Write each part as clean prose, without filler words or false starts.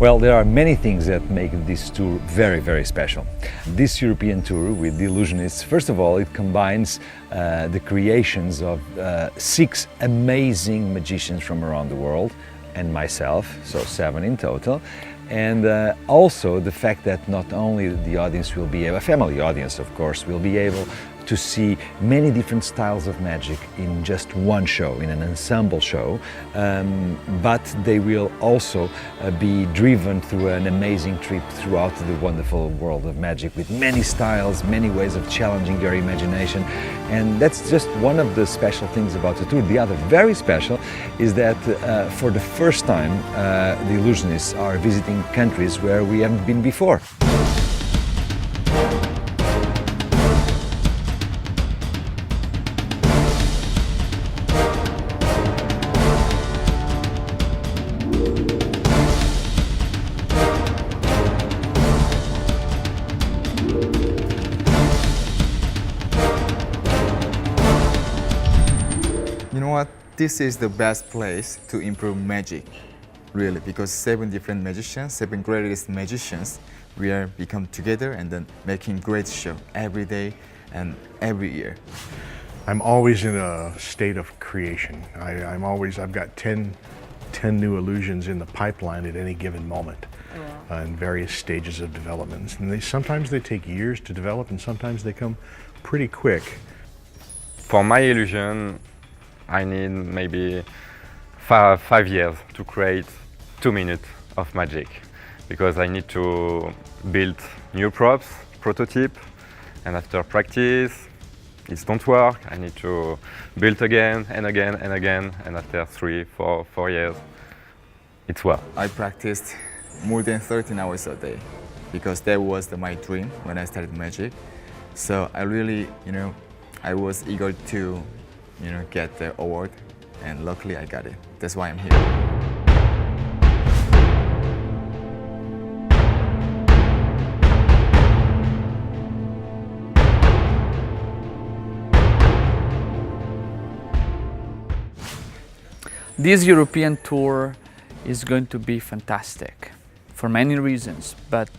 Well, there are many things that make this tour very, very special. This European tour with the Illusionists, first of all, it combines the creations of 6 amazing magicians from around the world and myself, so 7 in total. And also the fact that not only the audience will be able, a family audience of course, will be able to see many different styles of magic in just one show, in an ensemble show, but they will also be driven through an amazing trip throughout the wonderful world of magic with many styles, many ways of challenging your imagination. And that's just one of the special things about the tour. The other very special is that for the first time the Illusionists are visiting countries where we haven't been before. You know what? This is the best place to improve magic, really, because 7 different magicians, 7 greatest magicians, we are become together and then making great show every day and every year. I'm always in a state of creation. I've got 10 new illusions in the pipeline at any given moment, in various stages of development. And sometimes they take years to develop and sometimes they come pretty quick. For my illusion, I need maybe 5 years to create 2 minutes of magic, because I need to build new props, prototype, and after practice, it don't work. I need to build again and again and again, and after 3, 4 years, it's work. I practiced more than 13 hours a day because that was my dream when I started magic. So I really, I was eager to, get the award, and luckily I got it. That's why I'm here. This European tour is going to be fantastic for many reasons, but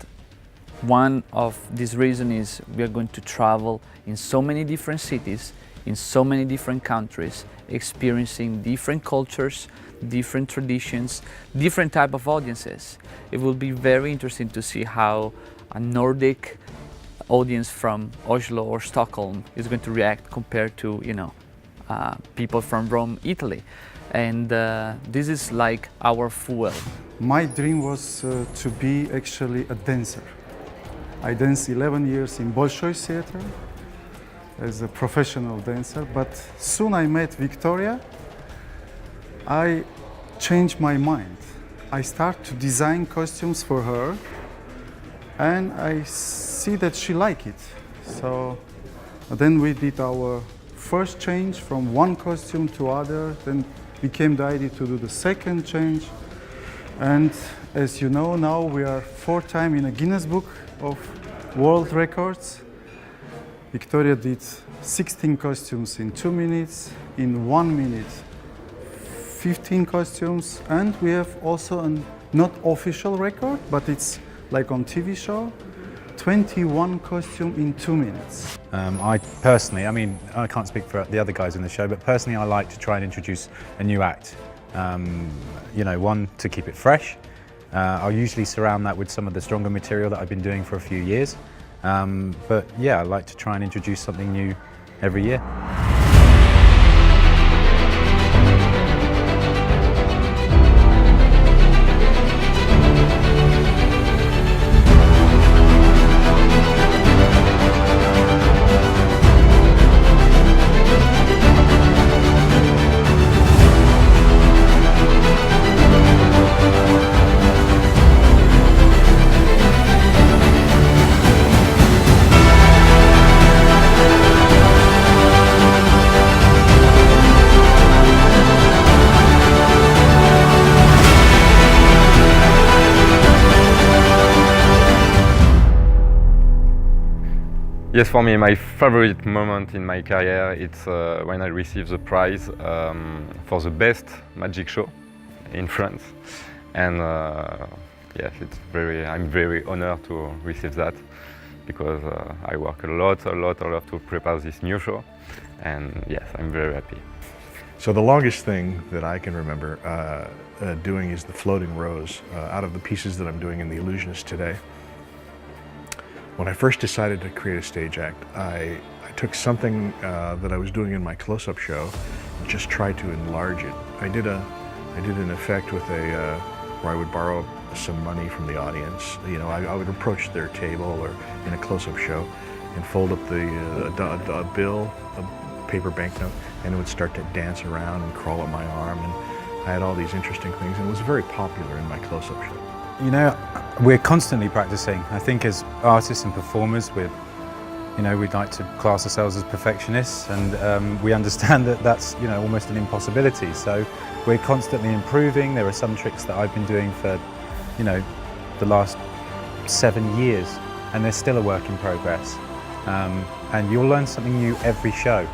one of these reasons is we are going to travel in so many different cities, in so many different countries, experiencing different cultures, different traditions, different type of audiences. It will be very interesting to see how a Nordic audience from Oslo or Stockholm is going to react compared to, people from Rome, Italy. And this is like our fuel. My dream was to be actually a dancer. I danced 11 years in Bolshoi Theater as a professional dancer, but soon I met Victoria. I changed my mind. I start to design costumes for her, and I see that she liked it. So then we did our first change from one costume to other, then became the idea to do the second change. And as you know, now we are 4 times in a Guinness Book of World Records. Victoria did 16 costumes in 2 minutes, in 1 minute 15 costumes, and we have also a not official record, but it's like on TV show, 21 costumes in 2 minutes. I personally, I can't speak for the other guys in the show, but personally I like to try and introduce a new act. One, to keep it fresh. I'll usually surround that with some of the stronger material that I've been doing for a few years. But yeah, I like to try and introduce something new every year. Yes, for me, my favorite moment in my career, it's when I received the prize for the best magic show in France. And yes, I'm very honored to receive that because I work a lot to prepare this new show, and yes, I'm very happy. So the longest thing that I can remember doing is the floating rows out of the pieces that I'm doing in the Illusionists today. When I first decided to create a stage act, I took something that I was doing in my close-up show and just tried to enlarge it. I did an effect with where I would borrow some money from the audience. You know, I would approach their table or in a close-up show and fold up a bill, a paper banknote, and it would start to dance around and crawl up my arm, and I had all these interesting things, and it was very popular in my close-up show. You know, we're constantly practicing. I think as artists and performers, we'd like to class ourselves as perfectionists, and we understand that that's, almost an impossibility. So we're constantly improving. There are some tricks that I've been doing for, the last 7 years, and they're still a work in progress. And you'll learn something new every show.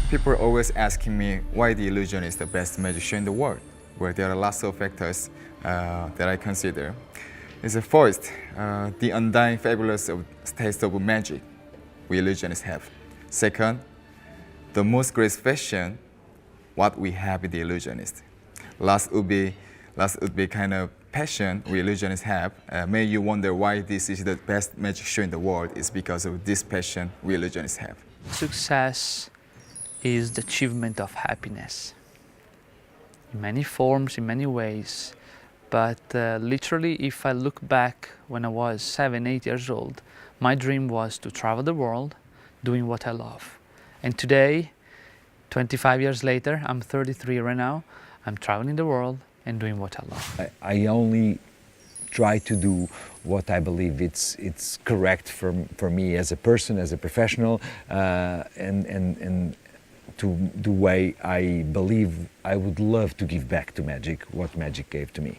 People are always asking me why the illusion is the best magic show in the world, where there are lots of factors that I consider. It's first, the undying fabulous taste of magic we illusionists have. Second, the most great fashion what we have in the illusionist. Last would be kind of passion we illusionists have. May you wonder why this is the best magic show in the world. It's because of this passion we illusionists have. Success is the achievement of happiness in many forms, in many ways. But literally, if I look back when I was 7, 8 years old, my dream was to travel the world doing what I love. And today, 25 years later, I'm 33 right now, I'm traveling the world and doing what I love. I only try to do what I believe it's correct for me as a person, as a professional, and to the way I believe I would love to give back to magic what magic gave to me.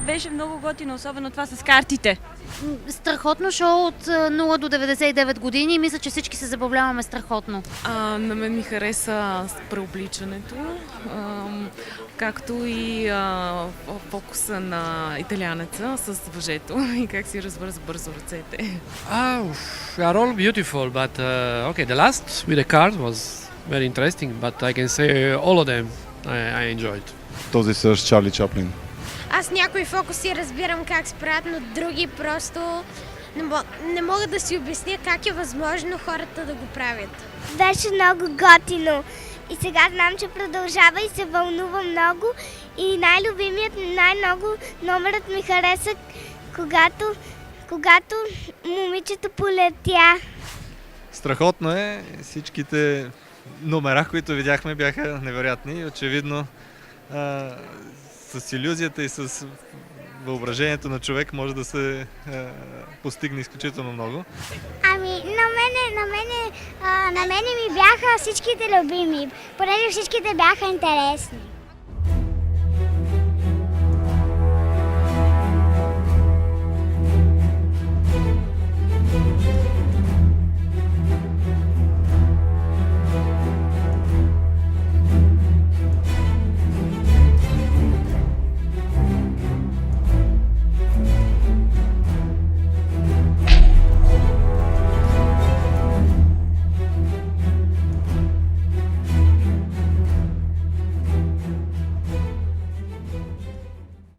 Беше много готино, особено това с картите. Страхотно шоу от 0 до 99 години. Мисля, че всички се забавляваме страхотно. На мен ми хареса преобличането, както и фокуса на италианеца с въжето и как си развърза бързо ръцете. They are all beautiful, but okay, the last with the card was very interesting, but I can say all of them I enjoyed. Този с Чарли Чаплин. Аз някои фокуси разбирам как се правят, но други просто не мога да си обясня как е възможно хората да го правят. Беше много готино и сега знам, че продължава и се вълнува много и най-много номерът ми хареса, когато момичето полетя. Страхотно е, всичките номера, които видяхме, бяха невероятни и очевидно с илюзията и с въображението на човек може да се постигне изключително много. Ами, на мене ми бяха всичките любими, понеже всичките бяха интересни.